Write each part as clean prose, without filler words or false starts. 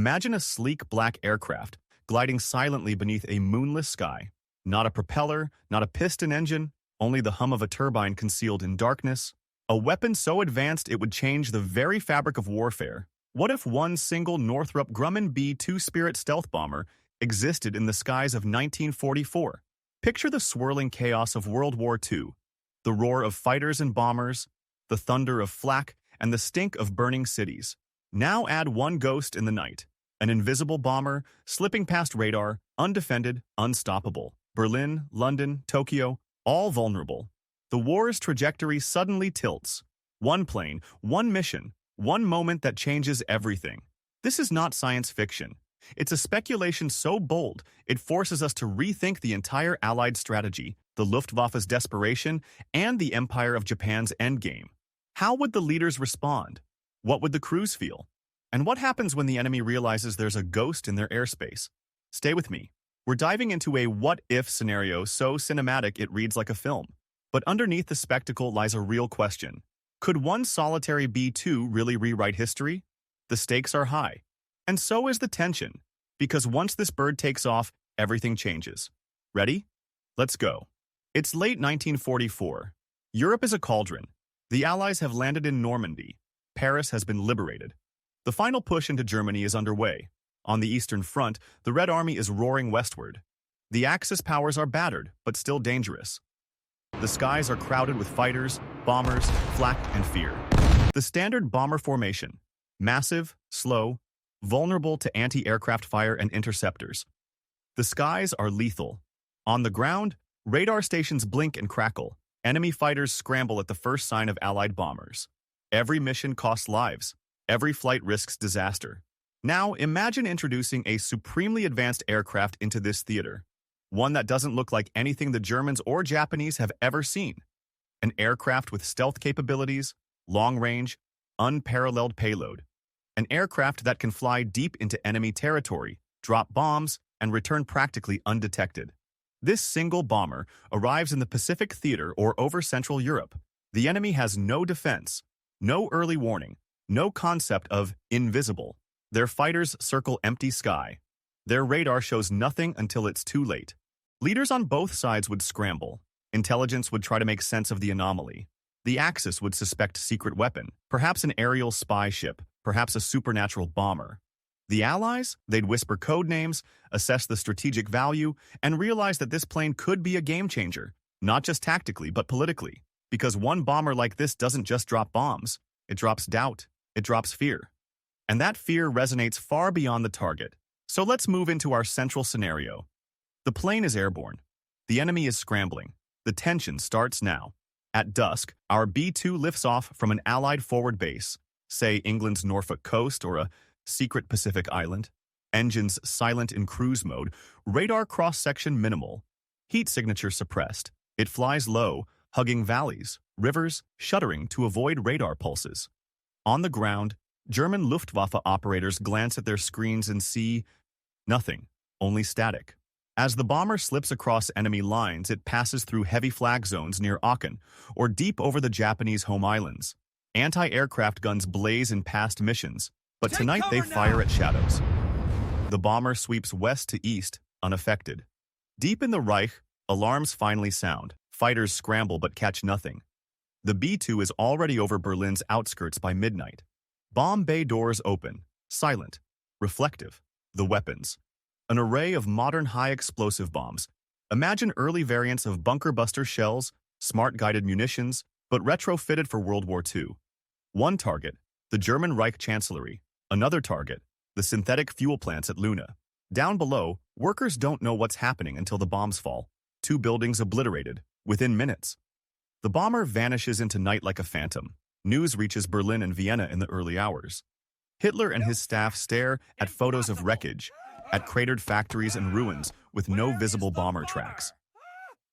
Imagine a sleek black aircraft gliding silently beneath a moonless sky. Not a propeller, not a piston engine, only the hum of a turbine concealed in darkness. A weapon so advanced it would change the very fabric of warfare. What if one single Northrop Grumman B-2 Spirit stealth bomber existed in the skies of 1944? Picture the swirling chaos of World War II, the roar of fighters and bombers, the thunder of flak, and the stink of burning cities. Now add one ghost in the night, an invisible bomber slipping past radar, undefended, unstoppable. Berlin, London, Tokyo, all vulnerable. The war's trajectory suddenly tilts. One plane, one mission, one moment that changes everything. This is not science fiction. It's a speculation so bold, it forces us to rethink the entire Allied strategy, the Luftwaffe's desperation, and the Empire of Japan's endgame. How would the leaders respond? What would the crews feel? And what happens when the enemy realizes there's a ghost in their airspace? Stay with me. We're diving into a what-if scenario so cinematic it reads like a film. But underneath the spectacle lies a real question. Could one solitary B-2 really rewrite history? The stakes are high. And so is the tension. Because once this bird takes off, everything changes. Ready? Let's go. It's late 1944. Europe is a cauldron. The Allies have landed in Normandy. Paris has been liberated. The final push into Germany is underway. On the Eastern Front, the Red Army is roaring westward. The Axis powers are battered, but still dangerous. The skies are crowded with fighters, bombers, flak, and fear. The standard bomber formation: massive, slow, vulnerable to anti-aircraft fire and interceptors. The skies are lethal. On the ground, radar stations blink and crackle. Enemy fighters scramble at the first sign of Allied bombers. Every mission costs lives. Every flight risks disaster. Now, imagine introducing a supremely advanced aircraft into this theater. One that doesn't look like anything the Germans or Japanese have ever seen. An aircraft with stealth capabilities, long range, unparalleled payload. An aircraft that can fly deep into enemy territory, drop bombs, and return practically undetected. This single bomber arrives in the Pacific Theater or over Central Europe. The enemy has no defense, no early warning, no concept of invisible. Their fighters circle empty sky. Their radar shows nothing until it's too late. Leaders on both sides would scramble. Intelligence would try to make sense of the anomaly. The Axis would suspect secret weapon, perhaps an aerial spy ship, perhaps a supernatural bomber. The Allies? They'd whisper code names, assess the strategic value, and realize that this plane could be a game changer, not just tactically, but politically. Because one bomber like this doesn't just drop bombs, it drops doubt, it drops fear. And that fear resonates far beyond the target. So let's move into our central scenario. The plane is airborne. The enemy is scrambling. The tension starts now. At dusk, our B-2 lifts off from an Allied forward base, say England's Norfolk coast or a secret Pacific island. Engines silent in cruise mode, radar cross-section minimal, heat signature suppressed. It flies low, hugging valleys, rivers, shuddering to avoid radar pulses. On the ground, German Luftwaffe operators glance at their screens and see nothing, only static. As the bomber slips across enemy lines, it passes through heavy flag zones near Aachen or deep over the Japanese home islands. Anti-aircraft guns blaze in past missions, but tonight they fire at shadows. The bomber sweeps west to east, unaffected. Deep in the Reich, alarms finally sound. Fighters scramble but catch nothing. The B-2 is already over Berlin's outskirts by midnight. Bomb bay doors open, silent, reflective. The weapons. An array of modern high-explosive bombs. Imagine early variants of bunker-buster shells, smart-guided munitions, but retrofitted for World War II. One target, the German Reich Chancellery. Another target, the synthetic fuel plants at Luna. Down below, workers don't know what's happening until the bombs fall. 2 buildings obliterated, within minutes. The bomber vanishes into night like a phantom. News reaches Berlin and Vienna in the early hours. Hitler and his staff stare at photos of wreckage, at cratered factories and ruins with no visible bomber tracks.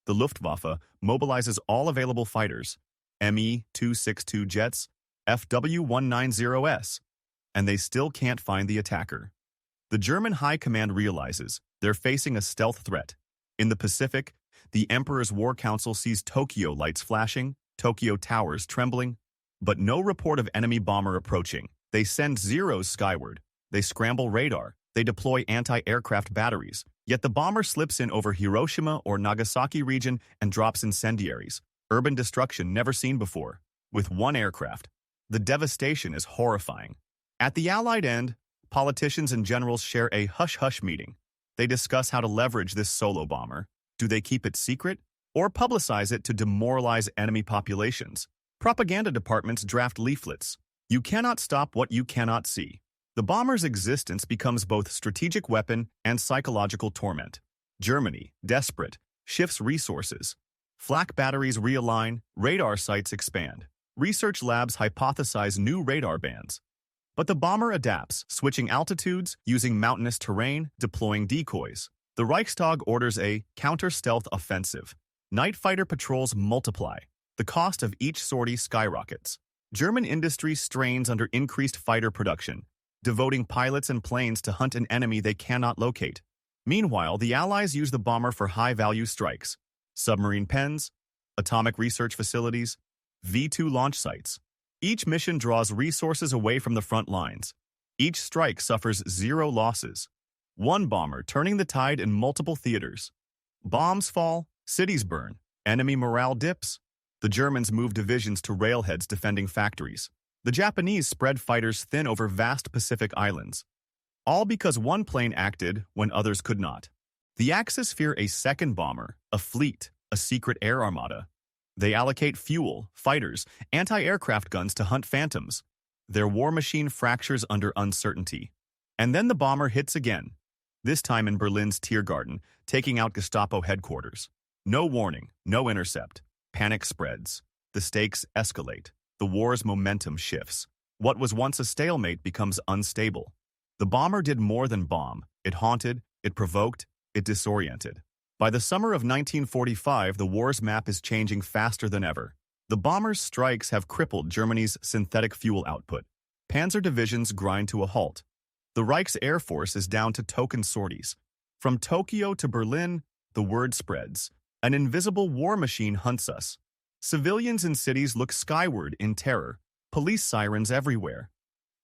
The Luftwaffe mobilizes all available fighters, Me-262 jets, FW-190s, and they still can't find the attacker. The German High Command realizes they're facing a stealth threat. In the Pacific, the Emperor's War Council sees Tokyo lights flashing, Tokyo towers trembling, but no report of enemy bomber approaching. They send Zeros skyward. They scramble radar. They deploy anti-aircraft batteries. Yet the bomber slips in over Hiroshima or Nagasaki region and drops incendiaries. Urban destruction never seen before. With one aircraft. The devastation is horrifying. At the Allied end, politicians and generals share a hush-hush meeting. They discuss how to leverage this solo bomber. Do they keep it secret or publicize it to demoralize enemy populations? Propaganda departments draft leaflets. You cannot stop what you cannot see. The bomber's existence becomes both strategic weapon and psychological torment. Germany, desperate, shifts resources. Flak batteries realign, radar sites expand. Research labs hypothesize new radar bands. But the bomber adapts, switching altitudes, using mountainous terrain, deploying decoys. The Reichstag orders a counter-stealth offensive. Night fighter patrols multiply. The cost of each sortie skyrockets. German industry strains under increased fighter production, devoting pilots and planes to hunt an enemy they cannot locate. Meanwhile, the Allies use the bomber for high-value strikes. Submarine pens, atomic research facilities, V-2 launch sites. Each mission draws resources away from the front lines. Each strike suffers zero losses. One bomber turning the tide in multiple theaters. Bombs fall, cities burn, enemy morale dips. The Germans move divisions to railheads defending factories. The Japanese spread fighters thin over vast Pacific islands. All because one plane acted when others could not. The Axis fear a second bomber, a fleet, a secret air armada. They allocate fuel, fighters, anti-aircraft guns to hunt phantoms. Their war machine fractures under uncertainty. And then the bomber hits again, this time in Berlin's Tiergarten, taking out Gestapo headquarters. No warning, no intercept. Panic spreads. The stakes escalate. The war's momentum shifts. What was once a stalemate becomes unstable. The bomber did more than bomb. It haunted, it provoked, it disoriented. By the summer of 1945, the war's map is changing faster than ever. The bomber's strikes have crippled Germany's synthetic fuel output. Panzer divisions grind to a halt. The Reich's Air Force is down to token sorties. From Tokyo to Berlin, the word spreads. An invisible war machine hunts us. Civilians in cities look skyward in terror. Police sirens everywhere.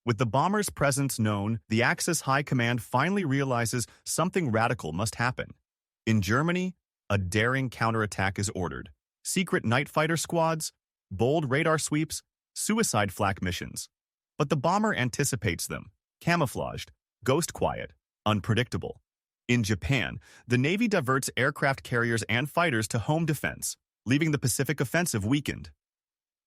With the bomber's presence known, the Axis High Command finally realizes something radical must happen. In Germany, a daring counterattack is ordered. Secret night fighter squads, bold radar sweeps, suicide flak missions. But the bomber anticipates them, camouflaged, ghost quiet, unpredictable. In Japan, the Navy diverts aircraft carriers and fighters to home defense, leaving the Pacific offensive weakened.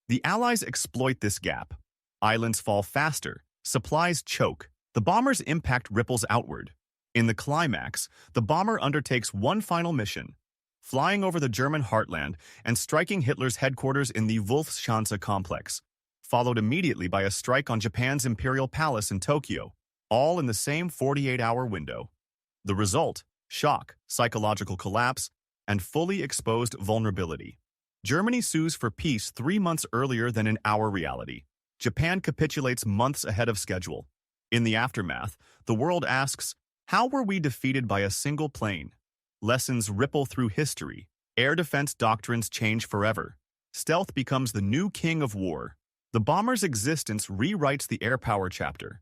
The Allies exploit this gap. Islands fall faster, supplies choke, the bomber's impact ripples outward. In the climax, the bomber undertakes one final mission, flying over the German heartland and striking Hitler's headquarters in the Wolfschanze complex, followed immediately by a strike on Japan's Imperial Palace in Tokyo, all in the same 48-hour window. The result: shock, psychological collapse, and fully exposed vulnerability. Germany sues for peace 3 months earlier than in our reality. Japan capitulates months ahead of schedule. In the aftermath, the world asks, how were we defeated by a single plane? Lessons ripple through history. Air defense doctrines change forever. Stealth becomes the new king of war. The bomber's existence rewrites the air power chapter.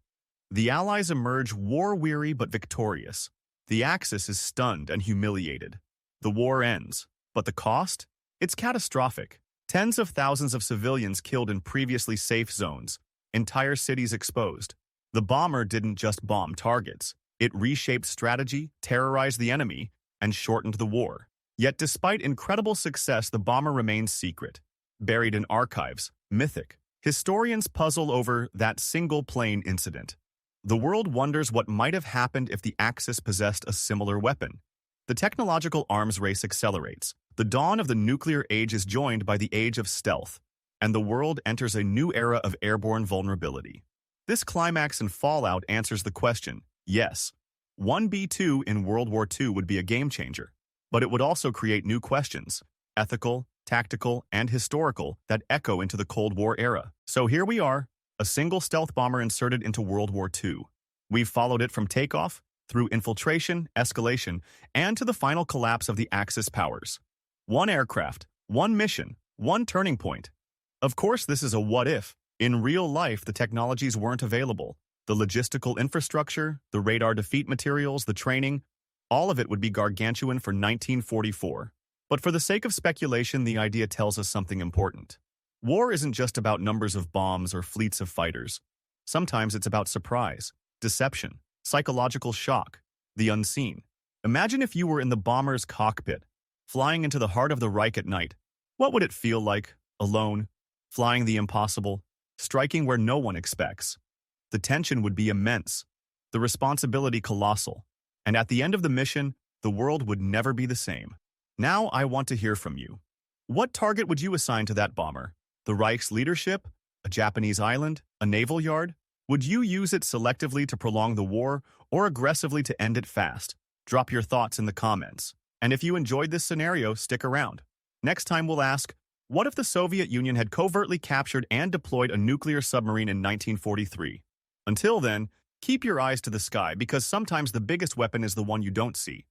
The Allies emerge war-weary but victorious. The Axis is stunned and humiliated. The war ends. But the cost? It's catastrophic. Tens of thousands of civilians killed in previously safe zones. Entire cities exposed. The bomber didn't just bomb targets. It reshaped strategy, terrorized the enemy, and shortened the war. Yet despite incredible success, the bomber remains secret. Buried in archives, mythic. Historians puzzle over that single plane incident. The world wonders what might have happened if the Axis possessed a similar weapon. The technological arms race accelerates. The dawn of the nuclear age is joined by the age of stealth, and the world enters a new era of airborne vulnerability. This climax and fallout answers the question, yes, one B-2 in World War II would be a game-changer, but it would also create new questions, ethical, tactical, and historical, that echo into the Cold War era. So here we are, a single stealth bomber inserted into World War II. We've followed it from takeoff, through infiltration, escalation, and to the final collapse of the Axis powers. One aircraft, one mission, one turning point. Of course, this is a what-if. In real life, the technologies weren't available. The logistical infrastructure, the radar defeat materials, the training, all of it would be gargantuan for 1944. But for the sake of speculation, the idea tells us something important. War isn't just about numbers of bombs or fleets of fighters. Sometimes it's about surprise, deception, psychological shock, the unseen. Imagine if you were in the bomber's cockpit, flying into the heart of the Reich at night. What would it feel like, alone, flying the impossible, striking where no one expects? The tension would be immense, the responsibility colossal, and at the end of the mission, the world would never be the same. Now I want to hear from you. What target would you assign to that bomber? The Reich's leadership? A Japanese island? A naval yard? Would you use it selectively to prolong the war or aggressively to end it fast? Drop your thoughts in the comments. And if you enjoyed this scenario, stick around. Next time we'll ask, what if the Soviet Union had covertly captured and deployed a nuclear submarine in 1943? Until then, keep your eyes to the sky because sometimes the biggest weapon is the one you don't see.